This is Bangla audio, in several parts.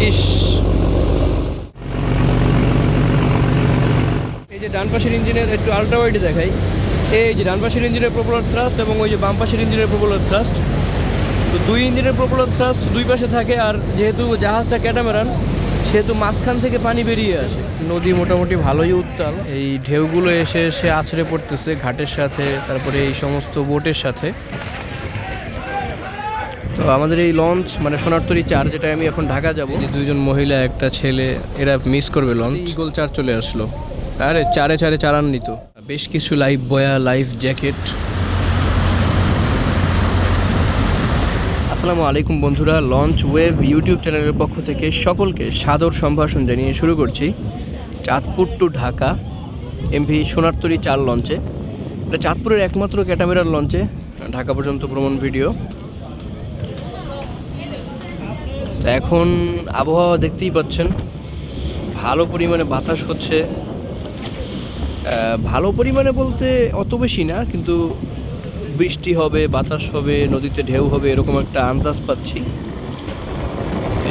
ইস, এই যে ডান পাশের ইঞ্জিনের একটু আল্ট্রা ওয়াইডে দেখাই, এই যে ডান পাশের ইঞ্জিনের প্রপেলার থ্রাস্ট এবং ওই যে বাম পাশের ইঞ্জিনের প্রপেলার থ্রাস্ট। তো দুই ইঞ্জিনের প্রপেলার থ্রাস্ট দুই পাশে থাকে, আর যেহেতু জাহাজটা ক্যাটামারান সেহেতু মাঝখান থেকে পানি বেরিয়ে আসে। নদী মোটামুটি ভালোই উত্তাল, এই ঢেউগুলো এসে এসে আছড়ে পড়তেছে ঘাটের সাথে, তারপরে এই সমস্ত বোটের সাথে। তো আমাদের এই লঞ্চ মানে সোনারতরী 4, যেটা আমি এখন ঢাকা যাব, যে দুইজন মহিলা একটা ছেলে, এরা মিস করবে লঞ্চ। ইগল 4 চলে আসলো, আরে চারে চারে চারান্বিত, বেশ কিছু লাইফ বয়া, লাইফ জ্যাকেট। আসসালামু আলাইকুম বন্ধুরা, লঞ্চ ওয়েভ ইউটিউব চ্যানেলের পক্ষ থেকে সকলকে সাদর সম্ভাষণ জানিয়ে শুরু করছি চাঁদপুর টু ঢাকা এমভি সোনারতরী 4 লঞ্চে। এটা চাঁদপুরের একমাত্র ক্যাটামেরার লঞ্চে ঢাকা পর্যন্ত ভ্রমণ ভিডিও। তো এখন আবহাওয়া দেখতেই পাচ্ছেন, ভালো পরিমাণে বাতাস হচ্ছে। ভালো পরিমাণে বলতে অত বেশি না, কিন্তু বৃষ্টি হবে, বাতাস হবে, নদীতে ঢেউ হবে, এরকম একটা আন্দাজ পাচ্ছি।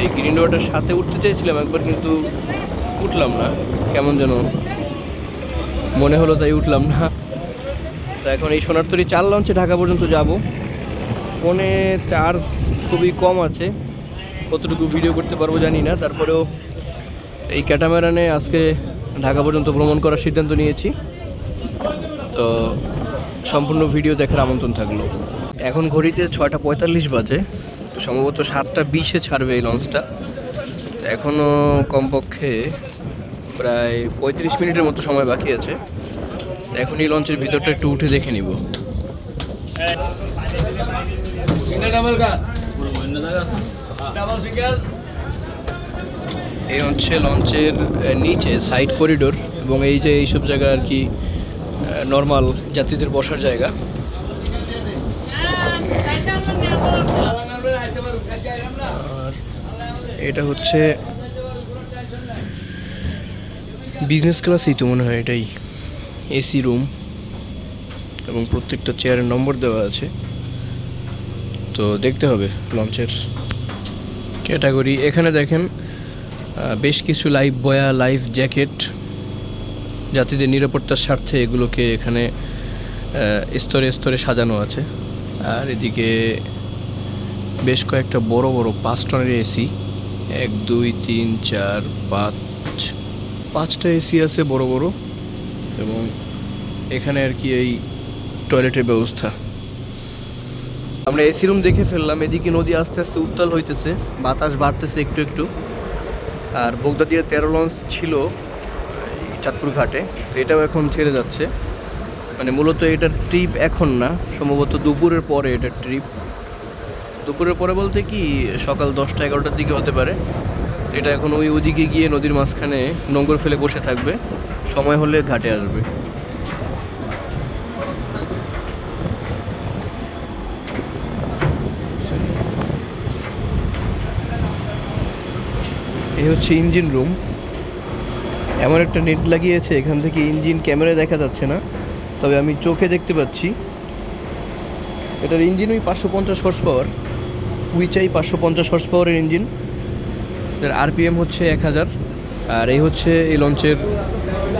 এই গ্রিন ওয়াটার সাথে উঠতে চাইছিলাম একবার, কিন্তু উঠলাম না, কেমন যেন মনে হলো, তাই উঠলাম না। তো এখন এই সোনারতরী 4 লঞ্চে ঢাকা পর্যন্ত যাব। ফোনে চার্জ খুবই কম আছে, কতটুকু ভিডিও করতে পারবো জানি না, তারপরেও এই ক্যাটামারানে আজকে ঢাকা পর্যন্ত ভ্রমণ করার সিদ্ধান্ত নিয়েছি। তো সম্পূর্ণ ভিডিও দেখার আমন্ত্রণ থাকলো। এখন ঘড়িতে 6:45 বাজে, তো সম্ভবত 7:20-এ ছাড়বে এই লঞ্চটা। এখনও কমপক্ষে প্রায় 35 মিনিটের মতো সময় বাকি আছে। এখন এই লঞ্চের ভিতরটা একটু উঠে দেখে নিব। এই হচ্ছে লঞ্চের নিচে সাইড করিডোর, এবং এই যে এইসব জায়গা আর কি নর্মাল যাত্রীদের বসার জায়গা। আর এটা হচ্ছে বিজনেস ক্লাসই তো মনে হয়, এটাই এসি রুম, এবং প্রত্যেকটা চেয়ারের নম্বর দেওয়া আছে। তো দেখতে হবে লঞ্চের ক্যাটাগরি। এখানে দেখেন বেশ কিছু লাইফ বয়া, লাইফ জ্যাকেট, যাত্রীদের নিরাপত্তার স্বার্থে এগুলোকে এখানে স্তরে স্তরে সাজানো আছে। আর এদিকে বেশ কয়েকটা বড় বড় 5 টনের এসি, 1 2 3 4 5টা এসি আছে বড় বড়, এবং এখানে আর কি এই টয়লেটের ব্যবস্থা। আমরা এসি রুম দেখে ফেললাম। এদিকে নদী আস্তে আস্তে উত্তাল হইতেছে, বাতাস বাড়তেছে একটু একটু। আর বগদা দিয়ে 13 লঞ্চ ছিল চাঁদপুর ঘাটে, তো এটাও এখন ছেড়ে যাচ্ছে। মানে মূলত এটার ট্রিপ এখন না, সম্ভবত দুপুরের পরে এটার ট্রিপ। দুপুরের পরে বলতে কি সকাল 10টা-11টার দিকে হতে পারে। এটা এখন ওইদিকে গিয়ে নদীর মাঝখানে নোঙর ফেলে বসে থাকবে, সময় হলে ঘাটে আসবে। এই হচ্ছে ইঞ্জিন রুম। এমন একটা নেট লাগিয়েছে, এখান থেকে ইঞ্জিন ক্যামেরায় দেখা যাচ্ছে না, তবে আমি চোখে দেখতে পাচ্ছি। এটার ইঞ্জিন ওই 550 হর্স পাওয়ার, উইচাই 550 হর্স পাওয়ারের ইঞ্জিন। এর আরপিএম হচ্ছে 1000। আর এই হচ্ছে এই লঞ্চের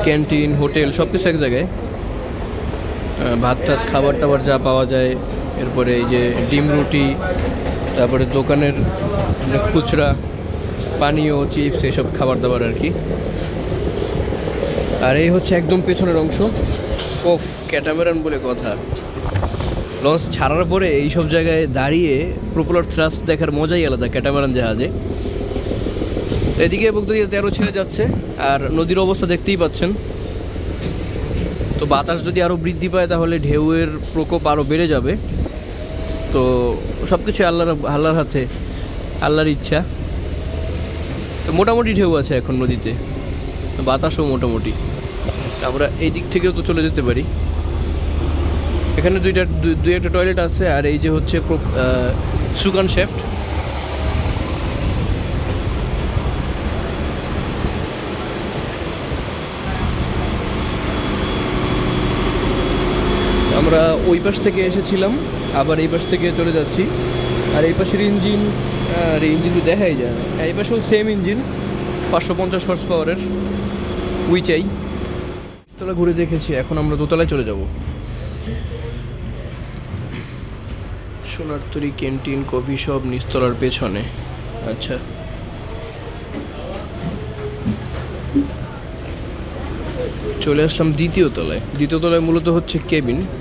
ক্যান্টিন, হোটেল, সব কিছু এক জায়গায়। ভাত টাত, খাবার টাবার যা পাওয়া যায়। এরপরে এই যে ডিম রুটি, তারপরে দোকানের খুচরা পানীয়, চিপস, এইসব খাবার দাবার আর কি। আর এই হচ্ছে একদম পেছনের অংশ। ওফ, ক্যাটামারান বলে কথা। লঞ্চ ছাড়ার পরে এইসব জায়গায় দাঁড়িয়ে প্রপেলার থ্রাস্ট দেখার মজাই আলাদা ক্যাটামারান জাহাজে। এদিকে বগদাদিয়া 13 ছেড়ে যাচ্ছে, আর নদীর অবস্থা দেখতেই পাচ্ছেন। তো বাতাস যদি আরও বৃদ্ধি পায় তাহলে ঢেউয়ের প্রকোপ আরও বেড়ে যাবে। তো সব কিছু আল্লাহর হাতে, আল্লাহর ইচ্ছা। তো মোটামুটি ঢেউ আছে এখন নদীতে, বাতাসও মোটামুটি। আমরা এই দিক থেকেও তো চলে যেতে পারি। এখানে দুই একটা টয়লেট আছে। আর এই যে হচ্ছে সুকান শেফট। আমরা ওই পাশ থেকে এসেছিলাম, আবার এই পাশ থেকে চলে যাচ্ছি। আর এই পাশের ইঞ্জিন, আর ইঞ্জিন তো দেখাই যায় না। এই পাশেও সেম ইঞ্জিন, 550 হর্স পাওয়ারের উইচাই। নিচতলা ঘুরে দেখেছি, এখন আমরা দোতলায় চলে যাব। সোনারতরী ক্যান্টিন, কফি শপ নিচতলার পেছনে। আচ্ছা, চলে আসলাম দ্বিতীয় তলায়। দ্বিতীয় তলায় মূলত হচ্ছে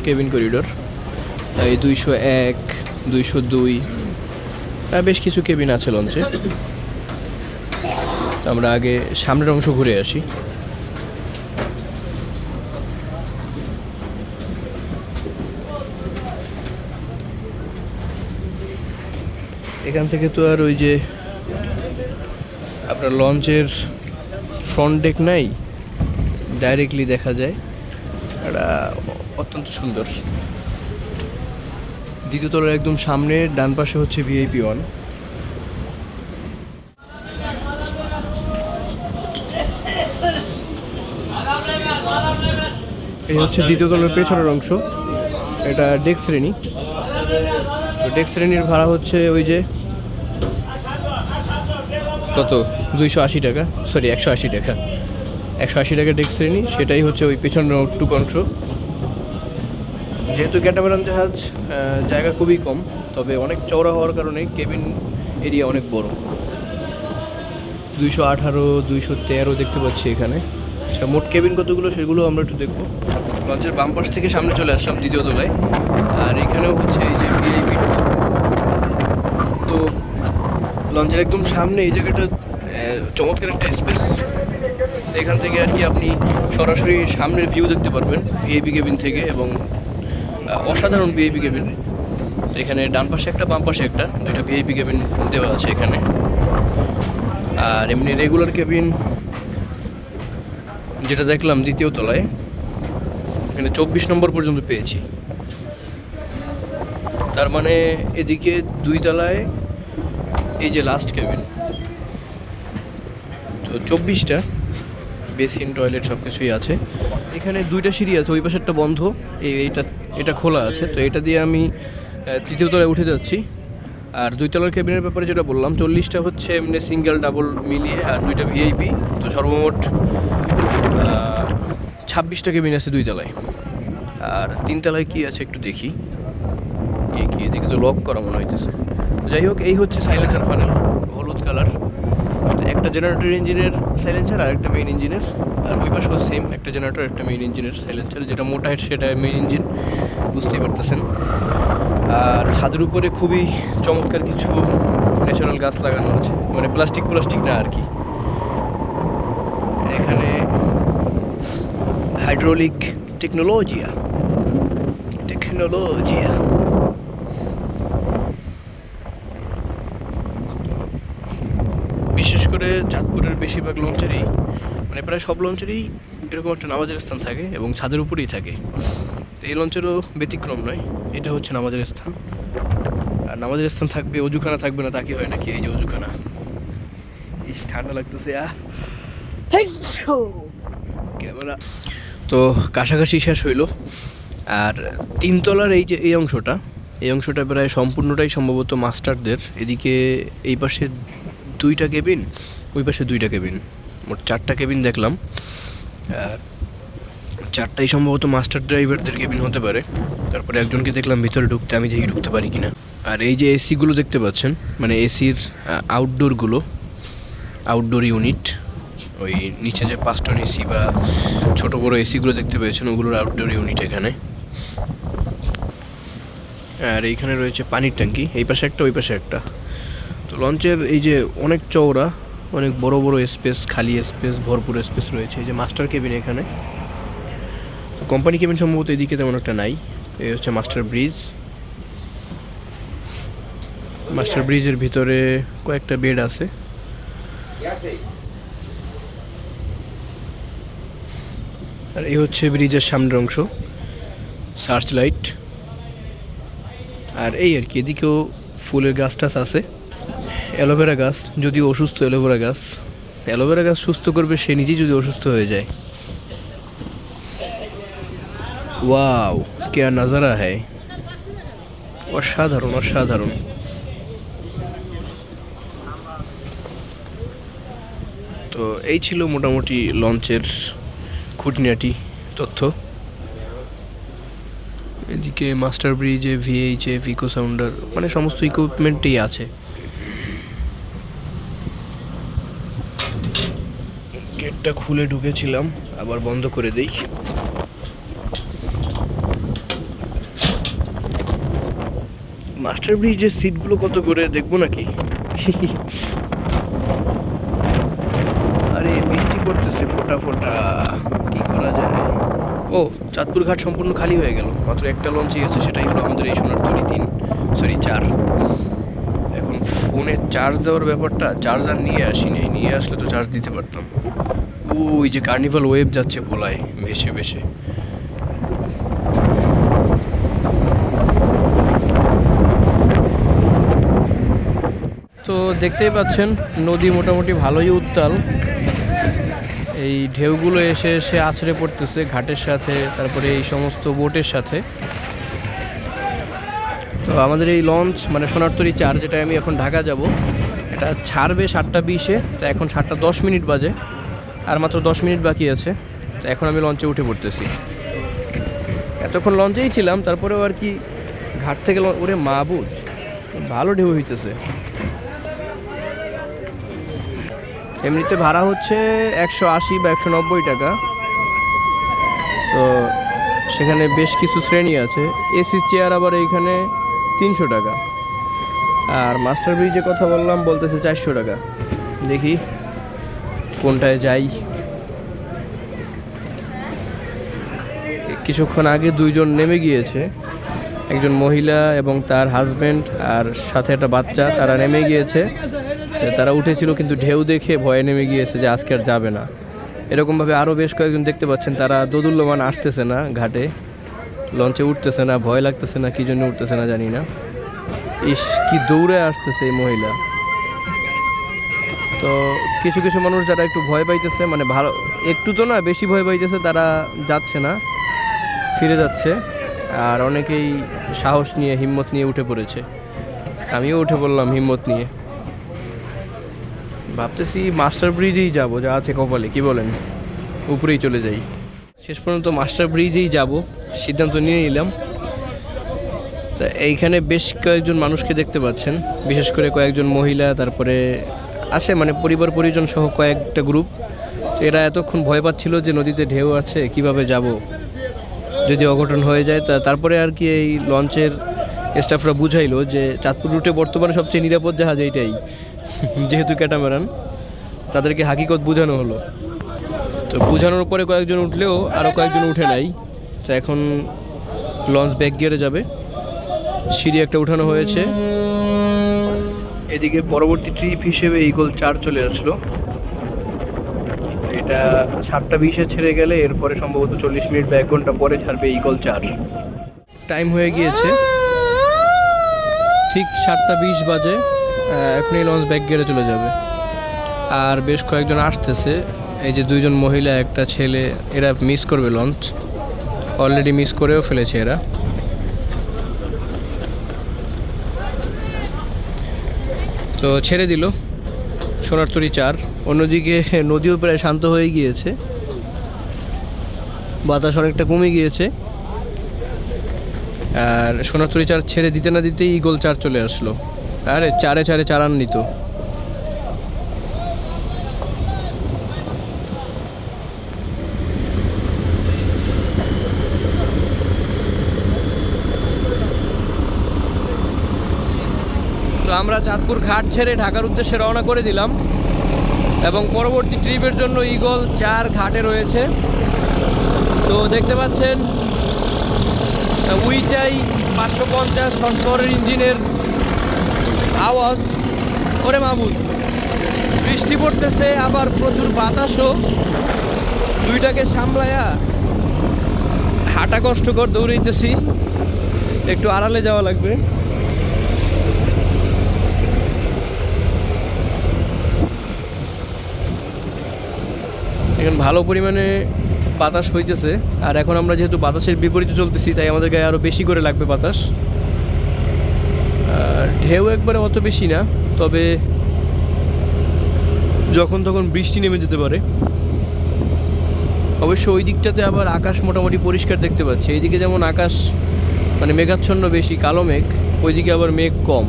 কেবিন করিডোর। এই 201, 202, বেশ কিছু কেবিন আছে লঞ্চে। আমরা আগে সামনের অংশ ঘুরে আসি। এখান থেকে তো আর ওই যে আপনার লঞ্চের ফ্রন্ট ডেক নাই, ডাইরেক্টলি দেখা যায়। এটা অত্যন্ত সুন্দর। দ্বিতীয় তলার একদম সামনে ডান পাশে হচ্ছে ভিআইপি 1। এই হচ্ছে দ্বিতীয় তলার পেছনের অংশ। এটা ডেক শ্রেণী। ডেক শ্রেণীর ভাড়া হচ্ছে ওই যে কত, 280 টাকা, সরি 180 টাকা। 180 টাকা ডেক শ্রেণী, সেটাই হচ্ছে ওই পেছনের টুক অংশ। যেহেতু ক্যাটামারান জাহাজ, জায়গা খুবই কম, তবে অনেক চওড়া হওয়ার কারণে কেবিন এরিয়া অনেক বড়। 218, 213 দেখতে পাচ্ছি এখানে। আচ্ছা, মোট কেবিন কতগুলো সেগুলো আমরা একটু দেখবো। লঞ্চের বাম পাশ থেকে সামনে চলে আসলাম দ্বিতীয় তলায়। আর এখানেও হচ্ছে এই যে ভিআইপি। তো লঞ্চের একদম সামনে এই জায়গাটা চমৎকার একটা স্পেস। এখান থেকে আর কি আপনি সরাসরি সামনের ভিউ দেখতে পারবেন ভিআইপি কেবিন থেকে, এবং অসাধারণ ভিআইপি কেবিন। এখানে ডান পাশে একটা, বাম পাশে একটা, দুইটা ভিআইপি কেবিন দেওয়া আছে এখানে। আর এমনি রেগুলার কেবিন যেটা দেখলাম দ্বিতীয় তলায়, এখানে 24 নম্বর পর্যন্ত পেয়েছি। তার মানে এদিকে 2 তলায় এই যে লাস্ট কেবিন, তো 24টা বেসিন, টয়লেট সব কিছুই আছে। এখানে 2টা সিঁড়ি আছে, ওই পাশেরটা বন্ধ, এটা খোলা আছে। তো এটা দিয়ে আমি তৃতীয় তলায় উঠে যাচ্ছি। আর 2 তলার কেবিনের ব্যাপারে যেটা বললাম, 40টা হচ্ছে এমনি সিঙ্গেল ডাবল মিলিয়ে, আর 2টা ভিআইপি। তো সর্বমোট 26টা কেবিন আছে 2 তলায়। আর 3 তলায় কি আছে একটু দেখি। এদিকে তো লক করা মনে হইতেছে। যাই হোক, এই হচ্ছে সাইলেন্সার প্যানেল, হলুদ কালার। একটা জেনারেটর ইঞ্জিনের সাইলেন্সার আর একটা মেইন ইঞ্জিনের। আর ওই পাশেও সেম, একটা জেনারেটর একটা মেইন ইঞ্জিনের সাইলেন্সার। যেটা মোটা হেড সেটা মেইন ইঞ্জিন, বুঝতেই পারতেছেন। আর ছাদের উপরে খুবই চমৎকার কিছু ন্যাচারাল গাছ লাগানো আছে, মানে প্লাস্টিক না আর কি। এখানে হাইড্রোলিক টেকনোলজিয়া। বিশেষ করে চাঁদপুরের বেশিরভাগ লঞ্চেরই, মানে প্রায় সব লঞ্চেরই এরকম একটা নামাজের স্থান থাকে, এবং ছাদের উপরেই থাকে। তো এই লঞ্চেরও ব্যতিক্রম নয়, এটা হচ্ছে নামাজের স্থান। আর নামাজের স্থান থাকবে, অজুখানা থাকবে না তা কি হয় নাকি? এই যে অজুখানা। ইস, ঠান্ডা লাগতেছে। ক্যামেরা তো কাছাকাছি শেষ হইলো। আর 3 তলার এই অংশটা প্রায় সম্পূর্ণটাই সম্ভবত মাস্টারদের। এদিকে এই পাশে 2টা কেবিন, ওই পাশে 2টা কেবিন, মোট 4টা কেবিন দেখলাম। আর 4টাই সম্ভবত মাস্টার ড্রাইভারদের কেবিন হতে পারে। তারপরে একজনকে দেখলাম ভিতরে ঢুকতে, আমি দেখি ঢুকতে পারি কিনা। আর এই যে এসিগুলো দেখতে পাচ্ছেন, মানে এসির আউটডোর ইউনিট, ওই নিচে যে 5 টন এসি বা ছোট বড় এসিগুলো দেখতে পেয়েছেন, ওগুলোর আউটডোর ইউনিট এখানে। আর এইখানে রয়েছে পানির ট্যাঙ্কি, এই পাশে একটা, ওই পাশে একটা। তো লঞ্চের এই যে অনেক চওড়া, অনেক বড় বড় স্পেস, খালি স্পেস, ভরপুর স্পেস রয়েছে। এই যে মাস্টার কেবিন এখানে। তো কোম্পানি কেবিন সম্ভবত এদিকে তেমন একটা নাই। এই হচ্ছে মাস্টার ব্রিজের ভিতরে কয়েকটা বেড আছে। আর এই হচ্ছে ব্রিজের সামনের অংশ, সার্চ লাইট। আর এই আর কি, এদিকেও ফুলের গাছ টাছ আছে। অ্যালোভেরা গাছ, যদিও অসুস্থ অ্যালোভেরা গাছ সুস্থ করবে সে নিজেই যদি অসুস্থ হয়ে যায়। ওয়াও, क्या नज़ारा है, অসাধারণ। তো এই ছিল মোটামুটি লঞ্চের খুঁটিনাটি তথ্য। এদিকে মাস্টার ব্রিজে ভিএইচএফ ইকো সাউন্ডার মানে সমস্ত ইকুইপমেন্টই আছে। গেটটা খুলে ঢুকেছিলাম, আবার বন্ধ করে দেই। মাস্টার ব্রিজের সিটগুলো কত করে দেখবো নাকি? আরে বৃষ্টি পড়তেছে ফোঁটা ফোঁটা, কি করা যায়? ও, চাঁদপুর ঘাট সম্পূর্ণ খালি হয়ে গেল, মাত্র একটা লঞ্চই আছে, সেটাই হলো আমাদের এই সোনারতরী 4। এখন ফোনে চার্জ দেওয়ার ব্যাপারটা, চার্জার নিয়ে আসিনি, নিয়ে আসলে তো চার্জ দিতে পারতাম। ওই যে কার্নিভাল ওয়েভ যাচ্ছে ভোলায় ভেসে ভেসে। তো দেখতেই পাচ্ছেন নদী মোটামুটি ভালোই উত্তাল। এই ঢেউগুলো এসে এসে আছড়ে পড়তেছে ঘাটের সাথে, তারপরে এই সমস্ত বোটের সাথে। তো আমাদের এই লঞ্চ মানে সোনারতরী 4, যেটা আমি এখন ঢাকা যাব, এটা ছাড়বে 7:20-এ। তো এখন 7:10 বাজে, আর মাত্র 10 মিনিট বাকি আছে। তো এখন আমি লঞ্চে উঠে পড়তেছি। এতক্ষণ লঞ্চেই ছিলাম, তারপরেও আর কি ঘাট থেকে ওরে মাহবুব, ভালো ঢেউ হইতেছে। এমনিতে ভাড়া হচ্ছে 180 বা 190 টাকা। তো সেখানে বেশ কিছু শ্রেণী আছে। এসি চেয়ার আবার এইখানে 300 টাকা। আর মাস্টার ব্রিজে কথা বললাম, বলতেছে 400 টাকা। দেখি কোনটায় যাই। কিছুক্ষণ আগে 2 জন নেমে গিয়েছে, একজন মহিলা এবং তার হাজব্যান্ড আর সাথে একটা বাচ্চা, তারা নেমে গিয়েছে। তারা উঠেছিল কিন্তু ঢেউ দেখে ভয়ে নেমে গিয়েছে যে আজকে আর যাবে না। এরকমভাবে আরও বেশ কয়েকজন দেখতে পাচ্ছেন, তারা দোদুল্যমান আসতেছে না ঘাটে, লঞ্চে উঠতেছে না, ভয় লাগতেছে না, কী জন্য উঠতেছে না জানি না। ইস, কি দৌড়ে আসতেছে এই মহিলা। তো কিছু কিছু মানুষ যারা একটু ভয় পাইতেছে, মানে ভালো একটু তো না, বেশি ভয় পাইতেছে, তারা যাচ্ছে না, ফিরে যাচ্ছে। আর অনেকেই সাহস নিয়ে হিম্মত নিয়ে উঠে পড়েছে। আমিও উঠে পড়লাম হিম্মত নিয়ে। ভাবতেছি মাস্টার ব্রিজেই যাব, যা আছে কপালে, কি বলেন? উপরেই চলে যাই। শেষ পর্যন্ত মাস্টার ব্রিজেই যাব সিদ্ধান্ত নিয়ে নিলাম। তা এইখানে বেশ কয়েকজন মানুষকে দেখতে পাচ্ছেন, বিশেষ করে কয়েকজন মহিলা, তারপরে আছে মানে পরিবার পরিজন সহ কয়েকটা গ্রুপ। এরা এতক্ষণ ভয় পাচ্ছিল যে নদীতে ঢেউ আছে, কিভাবে যাব, যদি অঘটন হয়ে যায়। তারপরে আর কি এই লঞ্চের স্টাফরা বুঝাইলো যে চাঁদপুর রুটে বর্তমানে সবচেয়ে নিরাপদ জাহাজ এইটাই, যেহেতু ক্যাটামারান। তাদেরকে হাকিকত বোঝানো হলো। তো বোঝানোর পরে কয়েকজন উঠলেও আরও কয়েকজন উঠে নাই। তো এখন লঞ্চ ব্যাক গিয়ারে যাবে, সিঁড়ি একটা উঠানো হয়েছে। এদিকে পরবর্তী ট্রিপ হিসেবে ঈগল 4 চলে আসলো। এটা 7:20-এ ছেড়ে গেলে এরপরে সম্ভবত 40 মিনিট বা 1 ঘন্টা পরে ছাড়বে ঈগল 4। টাইম হয়ে গিয়েছে, ঠিক 7:20 বাজে। এখনই লঞ্চ ব্যাক গিয়ারে চলে যাবে। আর বেশ কয়েকজন আসতেছে, এই যে 2 জন মহিলা, একটা ছেলে। এরা মিস করবে লঞ্চ, অলরেডি মিস করেও ফেলেছে এরা। তো ছেড়ে দিল সোনারতরী 4। অন্যদিকে নদীও প্রায় শান্ত হয়ে গিয়েছে, বাতাস অনেকটা কমে গিয়েছে। আর সোনারতরী 4 ছেড়ে দিতে না দিতেই ঈগল 4 চলে আসলো। আরে 4-এ চারান্বিত। তো আমরা চাঁদপুর ঘাট ছেড়ে ঢাকার উদ্দেশ্যে রওনা করে দিলাম, এবং পরবর্তী ট্রিপের জন্য ঈগল 4 ঘাটে রয়েছে। তো দেখতে পাচ্ছেন উইচাই 550 হর্স পাওয়ারের ইঞ্জিনের আওয়াজ। ওরে মাহবুব, বৃষ্টি পড়তেছে, আবার প্রচুর বাতাসও। দুইটাকে সামলায়া হাঁটা কষ্টকর, দৌড়াইতেছি, একটু আড়ালে যাওয়া লাগবে। এখন ভালো পরিমাণে বাতাস হইতেছে। আর এখন আমরা যেহেতু বাতাসের বিপরীতে চলতেছি, তাই আমাদের গায়ে আরও বেশি করে লাগবে বাতাস। ঢেউ একবারে অত বেশি না, তবে যখন তখন বৃষ্টি নেমে যেতে পারে। অবশ্য ওই দিকটাতে আবার আকাশ মোটামুটি পরিষ্কার দেখতে পাচ্ছি। এইদিকে যেমন আকাশ মানে মেঘাচ্ছন্ন বেশি, কালো মেঘ, ওইদিকে আবার মেঘ কম।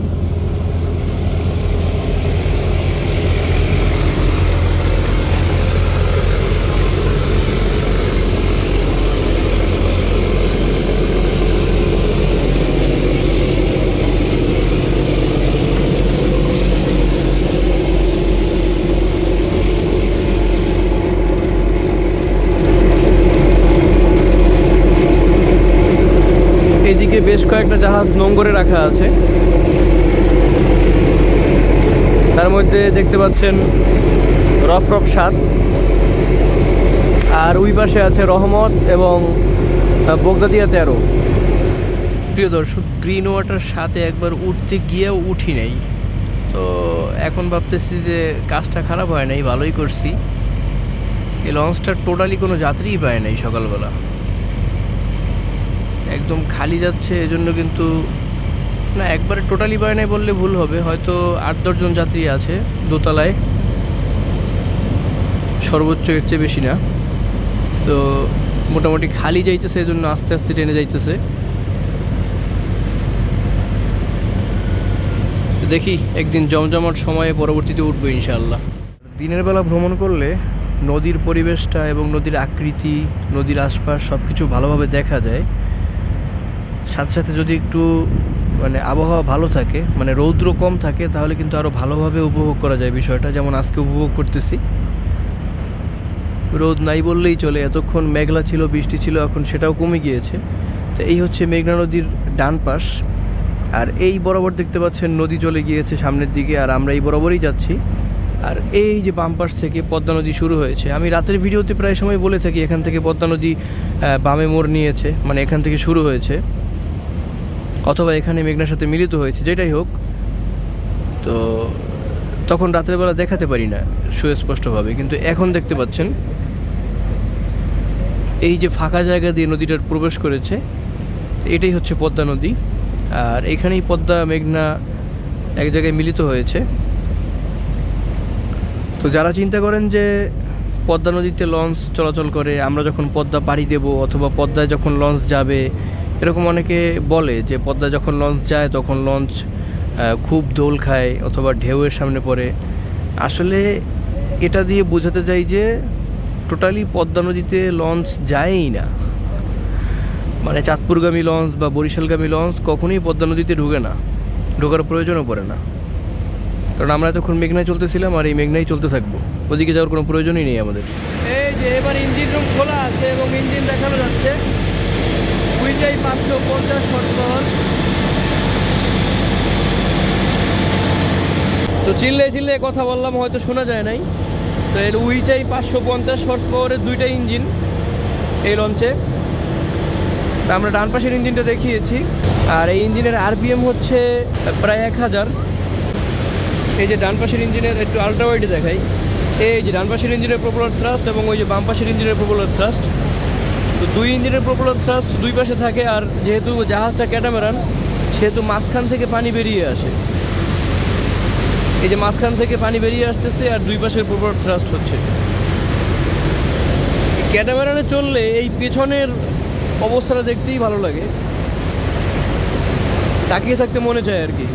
এদিকে বেশ কয়েকটা জাহাজ নোঙ্গরে রাখা আছে, তার মধ্যে দেখতে পাচ্ছেন রফরফ 7, আর ওই পাশে আছে রহমত এবং বগদাদিয়া 13। প্রিয় দর্শক, গ্রিন ওয়াটার সাথে একবার উঠতে গিয়েও উঠি নাই, তো এখন ভাবতেছি যে কাজটা খারাপ হয় নাই, ভালোই করছি। এই লঞ্চটা টোটালি কোনো যাত্রীই পায় নাই সকালবেলা, একদম খালি যাচ্ছে। এজন্য কিন্তু না, একবারে টোটালি পায় নাই বললে ভুল হবে, হয়তো 8-10 জন যাত্রী আছে দোতলায়, সর্বোচ্চ এর চেয়ে বেশি না। তো মোটামুটি খালি যাইতেছে, এজন্য আস্তে আস্তে ট্রেনে যাইতেছে। দেখি একদিন জমজমাট সময়ে পরবর্তীতে উঠবো ইনশাআল্লাহ। দিনের বেলা ভ্রমণ করলে নদীর পরিবেশটা এবং নদীর আকৃতি, নদীর আশপাশ সব কিছু ভালোভাবে দেখা যায়। সাথে সাথে যদি একটু মানে আবহাওয়া ভালো থাকে, মানে রৌদ্র কম থাকে, তাহলে কিন্তু আরও ভালোভাবে উপভোগ করা যায় বিষয়টা, যেমন আজকে উপভোগ করতেছি। রোদ নাই বললেই চলে, এতক্ষণ মেঘলা ছিল, বৃষ্টি ছিল, এখন সেটাও কমে গিয়েছে। তো এই হচ্ছে মেঘনা নদীর ডান পাশ, আর এই বরাবর দেখতে পাচ্ছেন নদী চলে গিয়েছে সামনের দিকে, আর আমরা এই বরাবরই যাচ্ছি। আর এই যে বাম পাশ থেকে পদ্মা নদী শুরু হয়েছে। আমি রাতের ভিডিওতে প্রায় সময় বলে থাকি এখান থেকে পদ্মা নদী বামে মোড় নিয়েছে, মানে এখান থেকে শুরু হয়েছে, অথবা এখানে মেঘনার সাথে মিলিত হয়েছে, যেটাই হোক। তো তখন রাতের বেলা দেখাতে পারি না সুস্পষ্টভাবে, কিন্তু এখন দেখতে পাচ্ছেন এই যে ফাঁকা জায়গা দিয়ে নদীটার প্রবেশ করেছে, এটাই হচ্ছে পদ্মা নদী। আর এখানেই পদ্মা মেঘনা এক জায়গায় মিলিত হয়েছে। তো যারা চিন্তা করেন যে পদ্মা নদীতে লঞ্চ চলাচল করে, আমরা যখন পদ্মা পাড়ি দেব অথবা পদ্মায় যখন লঞ্চ যাবে, এরকম অনেকে বলে যে পদ্মা যখন লঞ্চ যায় তখন লঞ্চ খুব দোল খায় অথবা ঢেউয়ের সামনে পড়ে। আসলে এটা দিয়ে বোঝাতে চাই যে টোটালি পদ্মা নদীতে লঞ্চ যায়ই না, মানে চাঁদপুরগামী লঞ্চ বা বরিশালগামী লঞ্চ কখনোই পদ্মা নদীতে ঢুকে না, ঢোকার প্রয়োজনও পড়ে না। কারণ আমরা এতক্ষণ মেঘনায় চলতেছিলাম, আর এই মেঘনায় চলতে থাকবো, ওদিকে যাওয়ার কোনো প্রয়োজনই নেই আমাদের। এই যে এবার ইঞ্জিন রুম খোলা আছে এবং ইঞ্জিন দেখানো যাচ্ছে, উইটাই 550 হর্সপাওয়ার। তো চিল্লে কথা বললাম, হয়তো শোনা যায় নাই। তো এর উইটাই 550 হর্সপাওয়ারের 2টা ইঞ্জিন এই লঞ্চে। আমরা ডান পাশের ইঞ্জিনটা দেখিয়েছি, আর এই ইঞ্জিনের আরপিএম হচ্ছে প্রায় 1000। এই যে ডান পাশের ইঞ্জিনের একটু আল্ট্রা ওয়াইডে দেখাই, এই যে ডান পাশের ইঞ্জিনের প্রপেলার থ্রাস্ট এবং ওই যে বাম পাশের ইঞ্জিনের প্রপেলার থ্রাস্ট। তো দুই ইঞ্জিনের প্রপেলার থ্রাস্ট দুই পাশে থাকে, আর যেহেতু জাহাজটা ক্যাটামারান, সেহেতু মাঝখান থেকে পানি বেরিয়ে আসে। এই যে মাঝখান থেকে পানি বেরিয়ে আসতেছে, আর দুই পাশের প্রপেলার থ্রাস্ট হচ্ছে। ক্যাটামারানে চললে এই পেছনের অবস্থাটা দেখতেই ভালো লাগে, তাকিয়ে থাকতে মনে চায় আর কি।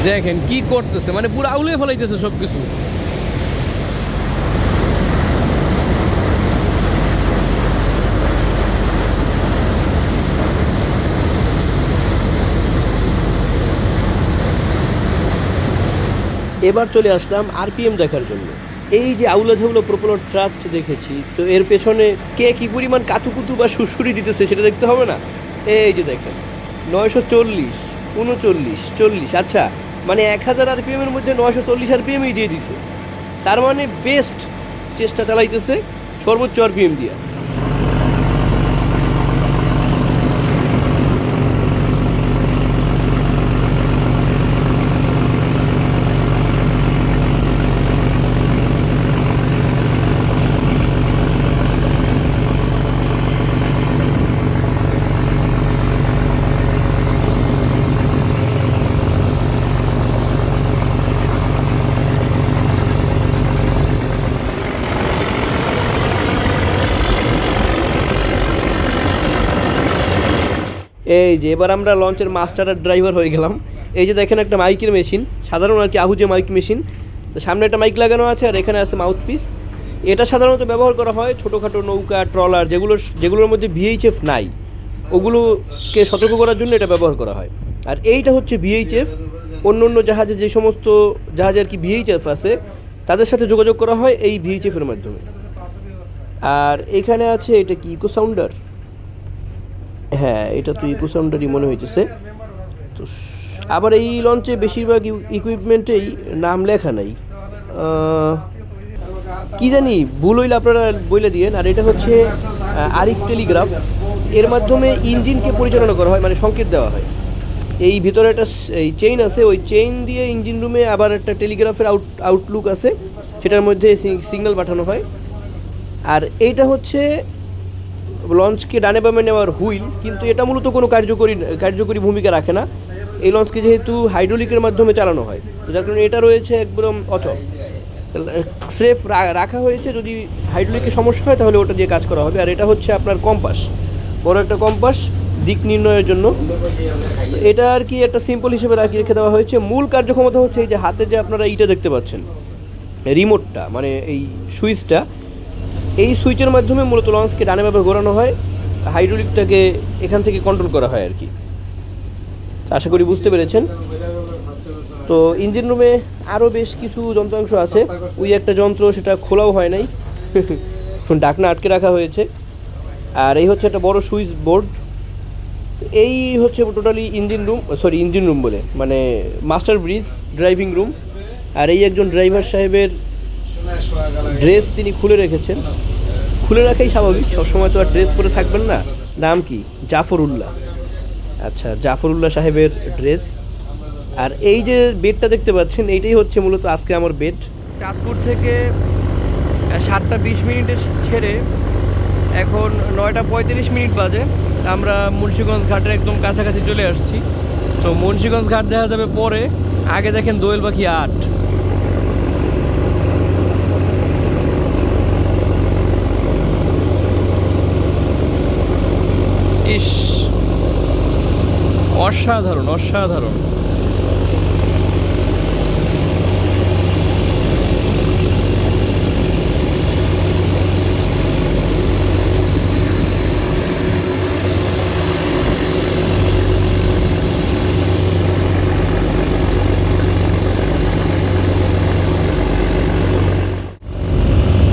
দেখেন কি করতেছে, মানে পুরো আউলে ফেলাইতেছে সব কিছু। এবার চলে আসলাম আরপিএম দেখার জন্য। এই যে আউলা ঝাউলা প্রপেলার থ্রাস্ট দেখেছি, তো এর পেছনে কে কি পরিমাণ কাতুকুতু বা সুরসুরি দিতেছে সেটা দেখতে হবে না। এই যে দেখেন 940, 39, 40, আচ্ছা মানে 1000 আরপিএম এর মধ্যে 940 আরপিএমই দিয়ে দিছে। তার মানে বেস্ট চেষ্টা চালাইতেছে সর্বোচ্চ আরপিএম দিয়ে। এই যে এবার আমরা লঞ্চের মাস্টার আর ড্রাইভার হয়ে গেলাম। এই যে দেখেন একটা মাইকের মেশিন, সাধারণ আর কি আহুজে মাইক মেশিন। তো সামনে একটা মাইক লাগানো আছে আর এখানে আছে মাউথপিস। এটা সাধারণত ব্যবহার করা হয় ছোটোখাটো নৌকা ট্রলার যেগুলোর মধ্যে ভিএইচএফ নাই, ওগুলোকে সতর্ক করার জন্য এটা ব্যবহার করা হয়। আর এইটা হচ্ছে ভিএইচএফ। অন্য অন্য জাহাজে যে সমস্ত জাহাজে আর কি ভিএইচএফ আছে তাদের সাথে যোগাযোগ করা হয় এই ভিএইচএফের মাধ্যমে। আর এখানে আছে এটা কি ইকো সাউন্ডার, হ্যাঁ এটা তো ইকো সাউন্ডারই মনে হইতেছে। তো আবার এই লঞ্চে বেশিরভাগ ইকুইপমেন্টেই নাম লেখা নাই, কি জানি ভুল হইলে আপনারা বলে দিয়েন। আর এটা হচ্ছে আরিফ টেলিগ্রাফ, এর মাধ্যমে ইঞ্জিনকে পরিচালনা করা হয়, মানে সংকেত দেওয়া হয়। এই ভিতরে একটা এই চেইন আছে, ওই চেইন দিয়ে ইঞ্জিন রুমে আবার একটা টেলিগ্রাফের আউটলুক আছে, সেটার মধ্যে সিগন্যাল পাঠানো হয়। আর এইটা হচ্ছে লঞ্চকে ডানে বামে নেওয়ার হুইল, কিন্তু এটা মূলত কোনো কার্যকরী ভূমিকা রাখে না। এই লঞ্চকে যেহেতু হাইড্রোলিকের মাধ্যমে চালানো হয়, তো যার কারণে এটা রয়েছে একদম অচল। স্রেফ রাখা হয়েছে, যদি হাইড্রোলিকের সমস্যা হয় তাহলে ওটা দিয়ে কাজ করা হবে। আর এটা হচ্ছে আপনার কম্পাস, বড় একটা কম্পাস দিক নির্ণয়ের জন্য। এটা আর কি একটা সিম্পল হিসেবে রেখে দেওয়া হয়েছে। মূল কার্যক্ষমতা হচ্ছে এই যে হাতে যে আপনারা এইটা দেখতে পাচ্ছেন রিমোটটা, মানে এই সুইচটা, এই সুইচের মাধ্যমে মূলত লঞ্চকে ডানে বামে ঘোরানো হয়, হাইড্রোলিকটাকে এখান থেকে কন্ট্রোল করা হয় আর কি। আশা করি বুঝতে পেরেছেন। তো ইঞ্জিন রুমে আরও বেশ কিছু যন্ত্রাংশ আছে, ওই একটা যন্ত্র সেটা খোলাও হয় নাই, ঢাকনা আটকে রাখা হয়েছে। আর এই হচ্ছে একটা বড় সুইচ বোর্ড। এই হচ্ছে টোটালি ইঞ্জিন রুম বলে মানে মাস্টার ব্রিজ ড্রাইভিং রুম। আর এই একজন ড্রাইভার সাহেবের ড্রেস তিনি খুলে রেখেছেন, খুলে রাখাই স্বাভাবিক, সবসময় তো আর ড্রেস পরে থাকবেন না। নাম কি? জাফরুল্লাহ। আচ্ছা, জাফরুল্লাহ সাহেবের ড্রেস। আর এই যে বেডটা দেখতে পাচ্ছেন, এইটাই হচ্ছে মূলত আজকে আমার বেড। চাঁদপুর থেকে 7:20 ছেড়ে এখন 9:35 বাজে। আমরা মুন্সিগঞ্জ ঘাটের একদম কাছাকাছি চলে আসছি। তো মুন্সিগঞ্জ ঘাট দেখা যাবে পরে, আগে দেখেন দোয়েল পাখি 8। ইস, অসাধারণ অসাধারণ।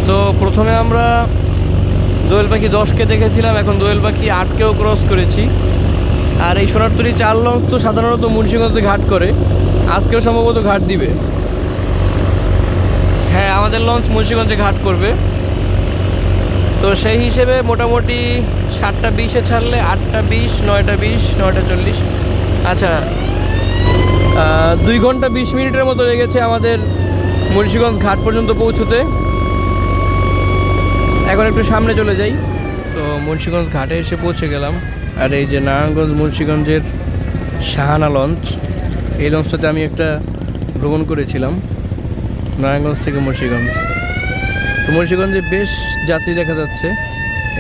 তো প্রথমে আমরা দোয়েল পাখি 10কে দেখেছিলাম, এখন দোয়েল পাখি 8কেও ক্রস করেছি। আর এই সোনারতরী 4 লঞ্চ তো সাধারণত মুন্সিগঞ্জে ঘাট করে, আজকেও সম্ভবত ঘাট দিবে। হ্যাঁ, আমাদের লঞ্চ মুন্সিগঞ্জে ঘাট করবে। তো সেই হিসেবে মোটামুটি 7:20 ছাড়লে 8:20, 9:20, 9:40, আচ্ছা 2 ঘন্টা 20 মিনিটের মতো লেগেছে আমাদের মুন্সিগঞ্জ ঘাট পর্যন্ত পৌঁছতে। এখন একটু সামনে চলে যাই। তো মুন্সিগঞ্জ ঘাটে এসে পৌঁছে গেলাম। আর এই যে নারায়ণগঞ্জ মুন্সিগঞ্জের শাহানা লঞ্চ, এই লঞ্চটাতে আমি একটা ভ্রমণ করেছিলাম নারায়ণগঞ্জ থেকে মুন্সিগঞ্জ। তো মুন্সিগঞ্জে বেশ যাত্রী দেখা যাচ্ছে,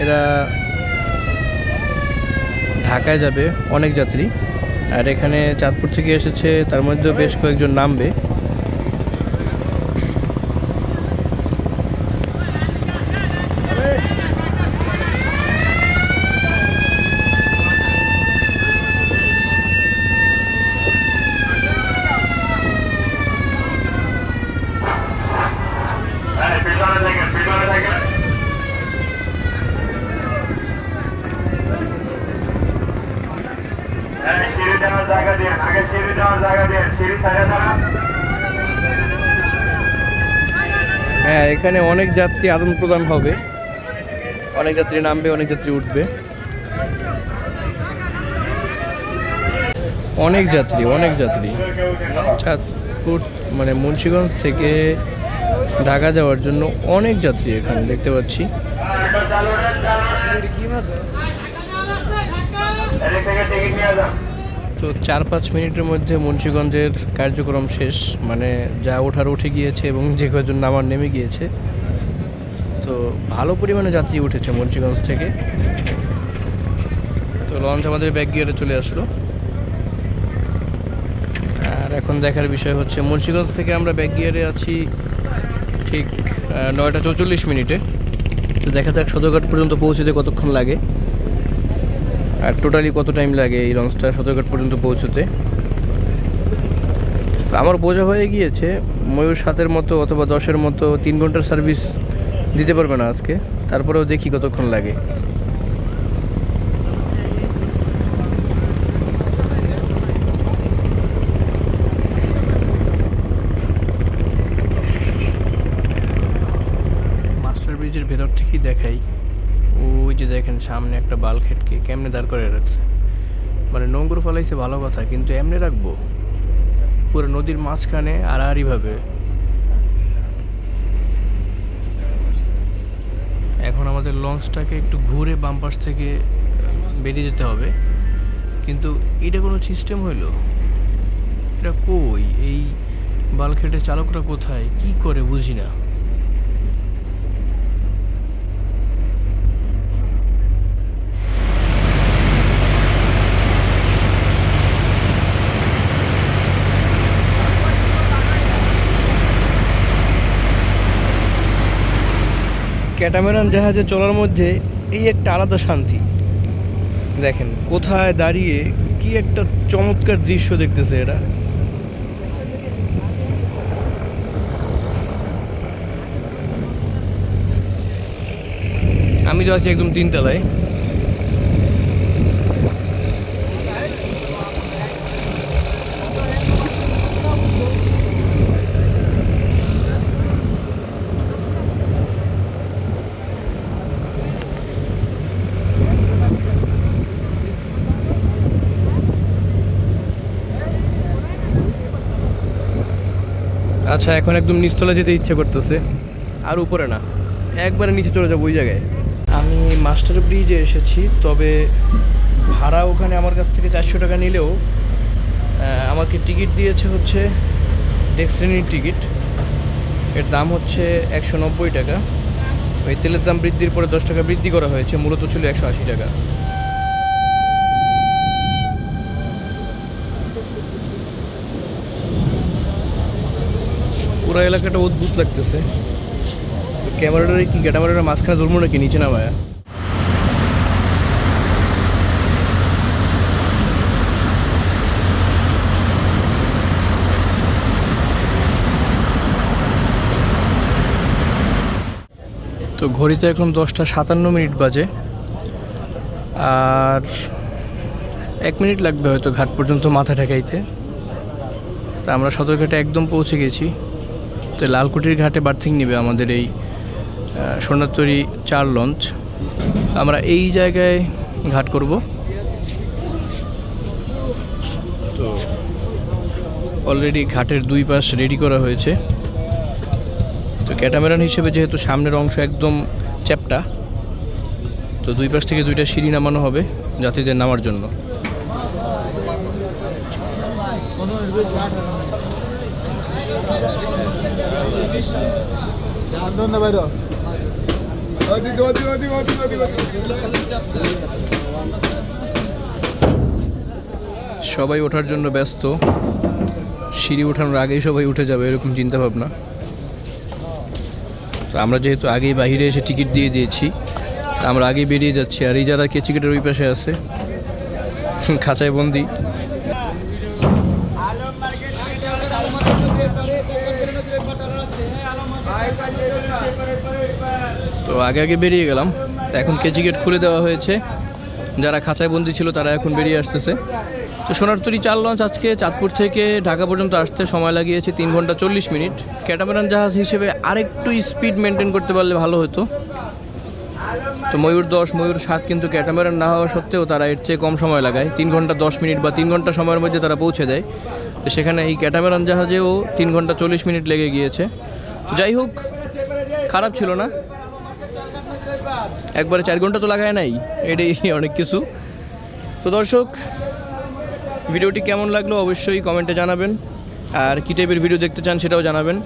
এরা ঢাকায় যাবে অনেক যাত্রী। আর এখানে চাঁদপুর থেকে এসেছে, তার মধ্যেও বেশ কয়েকজন নামবে। হ্যাঁ, এখানে অনেক যাত্রী আদান প্রদান হবে, অনেক যাত্রী নামবে, অনেক যাত্রী উঠবে, অনেক যাত্রী চাঁদপুর মানে মুন্সিগঞ্জ থেকে ঢাকা যাওয়ার জন্য অনেক যাত্রী এখানে দেখতে পাচ্ছি। তো 4-5 মিনিটের মধ্যে মুন্সিগঞ্জের কার্যক্রম শেষ, মানে যা ওঠার উঠে গিয়েছে এবং যে কয়েকজন নামার নেমে গিয়েছে। তো ভালো পরিমাণে যাত্রী উঠেছে মুন্সিগঞ্জ থেকে। তো লঞ্চ আমাদের ব্যাক গিয়ারে চলে আসলো। আর এখন দেখার বিষয় হচ্ছে মুন্সিগঞ্জ থেকে আমরা ব্যাক গিয়ারে আছি ঠিক 9টা 44 মিনিটে। তো দেখা যাক সদরঘাট পর্যন্ত পৌঁছতে কতক্ষণ লাগে আর টোটালি কত টাইম লাগে এই লঞ্চটা সদরঘাট পর্যন্ত পৌঁছতে। তো আমার বোঝা হয়ে গিয়েছে ময়ূর 7-এর মতো অথবা 10-এর মতো 3 ঘন্টার সার্ভিস দিতে পারবে না আজকে, তারপরেও দেখি কতক্ষণ লাগে। মাস্টার ব্রিজের ভেতর থেকেই দেখাই, ওই যে দেখেন সামনে একটা বালখেটকে কেমনে দাঁড় করে রাখছে। মানে নোংর ফলাইছে ভালো কথা, কিন্তু এমনি রাখবো পুরো নদীর মাঝখানে আড়াআড়িভাবে। এখন আমাদের লঞ্চটাকে একটু ঘুরে বাম পাশ থেকে বেরিয়ে যেতে হবে, কিন্তু এটা কোনো সিস্টেম হইলো? এটা কই? এই বালখেটের চালকরা কোথায়, কি করে বুঝি না। ক্যাটামেরান জাহাজে চলার মধ্যে এই একটা আলাদা শান্তি। দেখেন কোথায় দাঁড়িয়ে কি একটা চমৎকার দৃশ্য দেখতেছে এরা। আমি তো আছি একদম 3 তলায়। আচ্ছা, এখন একদম নিচতলা যেতে ইচ্ছে করতেছে, আর উপরে না, একবারে নিচে চলে যাবো ওই জায়গায়। আমি মাস্টার ব্রিজে এসেছি, তবে ভাড়া ওখানে আমার কাছ থেকে 400 টাকা নিলেও আমাকে টিকিট দিয়েছে হচ্ছে ডেক শ্রেণীর টিকিট। এর দাম হচ্ছে 190 টাকা। ওই তেলের দাম বৃদ্ধির পরে 10 টাকা বৃদ্ধি করা হয়েছে, মূলত ছিল 180 টাকা। পুরো এলাকাটা অদ্ভুত লাগতেছে। ক্যামেরাটারে কি ক্যামেরাটার মাঝখানে ধরবো নাকি নিচে নামায়া? তো ঘড়িতে এখন 10টা 57 মিনিট বাজে, আর 1 মিনিট লাগবে হয়তো ঘাট পর্যন্ত মাথা ঠেকাইতে। তা আমরা সদরঘাটে একদম পৌঁছে গেছি। তো লালকুটির ঘাটে বার্থিং নেবে আমাদের এই সোনারতরী 4 লঞ্চ। আমরা এই জায়গায় ঘাট করব। তো অলরেডি ঘাটের 2 পাশ রেডি করা হয়েছে। তো ক্যাটামেরান হিসেবে যেহেতু সামনের অংশ একদম চ্যাপ্টা, তো 2 পাশ থেকে 2টা সিঁড়ি নামানো হবে যাত্রীদের নামার জন্য। সবাই ওঠার জন্য ব্যস্ত, সিঁড়ি ওঠানোর আগেই সবাই উঠে যাবে এরকম চিন্তা ভাবনা। তো আমরা যেহেতু আগেই বাইরে এসে টিকিট দিয়ে দিয়েছি, আমরা আগেই বেরিয়ে যাচ্ছি। আর এই যারা কেচিকেটের ওই পাশে আছে খাঁচায় বন্দি, তো আগে আগে বেরিয়ে গেলাম। এখন কেজি গেট খুলে দেওয়া হয়েছে, যারা খাঁচায় বন্দি ছিল তারা এখন বেরিয়ে আসতেছে। তো সোনারতরী 4 লঞ্চ আজকে চাঁদপুর থেকে ঢাকা পর্যন্ত আসতে সময় লাগিয়েছে 3 ঘন্টা 40 মিনিট। ক্যাটামেরান জাহাজ হিসেবে আরেকটু স্পিড মেনটেন করতে পারলে ভালো হতো। তো ময়ূর 10, ময়ূর 7 কিন্তু ক্যাটামেরান না হওয়া সত্ত্বেও তারা এর চেয়ে কম সময় লাগায়, 3 ঘন্টা 10 মিনিট বা 3 ঘন্টা সময়ের মধ্যে তারা পৌঁছে দেয়। তো সেখানে এই ক্যাটামেরান জাহাজেও 3 ঘন্টা 40 মিনিট লেগে গিয়েছে। যাই হোক, খারাপ ছিল না, একবারে 4 ঘন্টা তো লাগায় নাই, এটাই অনেক কিছু। তো দর্শক, ভিডিওটি কেমন লাগলো অবশ্যই কমেন্টে জানাবেন, আর কী টাইপের ভিডিও দেখতে চান সেটাও জানাবেন।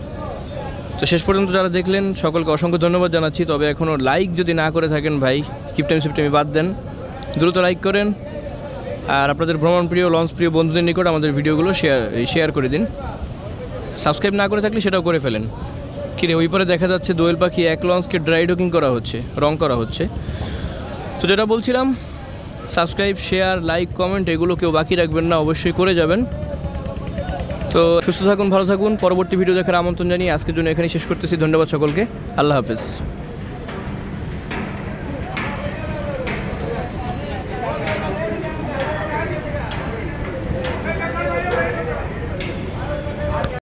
তো শেষ পর্যন্ত যারা দেখলেন সকলকে অসংখ্য ধন্যবাদ জানাচ্ছি। তবে এখনও লাইক যদি না করে থাকেন ভাই, কিপটামি সিপটামি বাদ দেন, দ্রুত লাইক করেন। আর আপনাদের ভ্রমণপ্রিয় লঞ্চপ্রিয় বন্ধুদের নিকট আমাদের ভিডিওগুলো শেয়ার করে দিন। সাবস্ক্রাইব না করে থাকলে সেটাও করে ফেলেন। কিরে ওই পারে দেখা যাচ্ছে দোয়েল পাখি এক লঞ্চকে ড্রাই ডকিং করা হচ্ছে, রং করা হচ্ছে। তো যেটা বলছিলাম, সাবস্ক্রাইব, শেয়ার, লাইক, কমেন্ট এগুলো কেউ বাকি রাখবেন না, অবশ্যই করে যাবেন। তো সুস্থ থাকুন, ভালো থাকুন। পরবর্তী ভিডিও দেখার আমন্ত্রণ জানিয়ে আজকের জন্য এখানেই শেষ করতেছি। ধন্যবাদ সকলকে। আল্লাহ হাফেজ।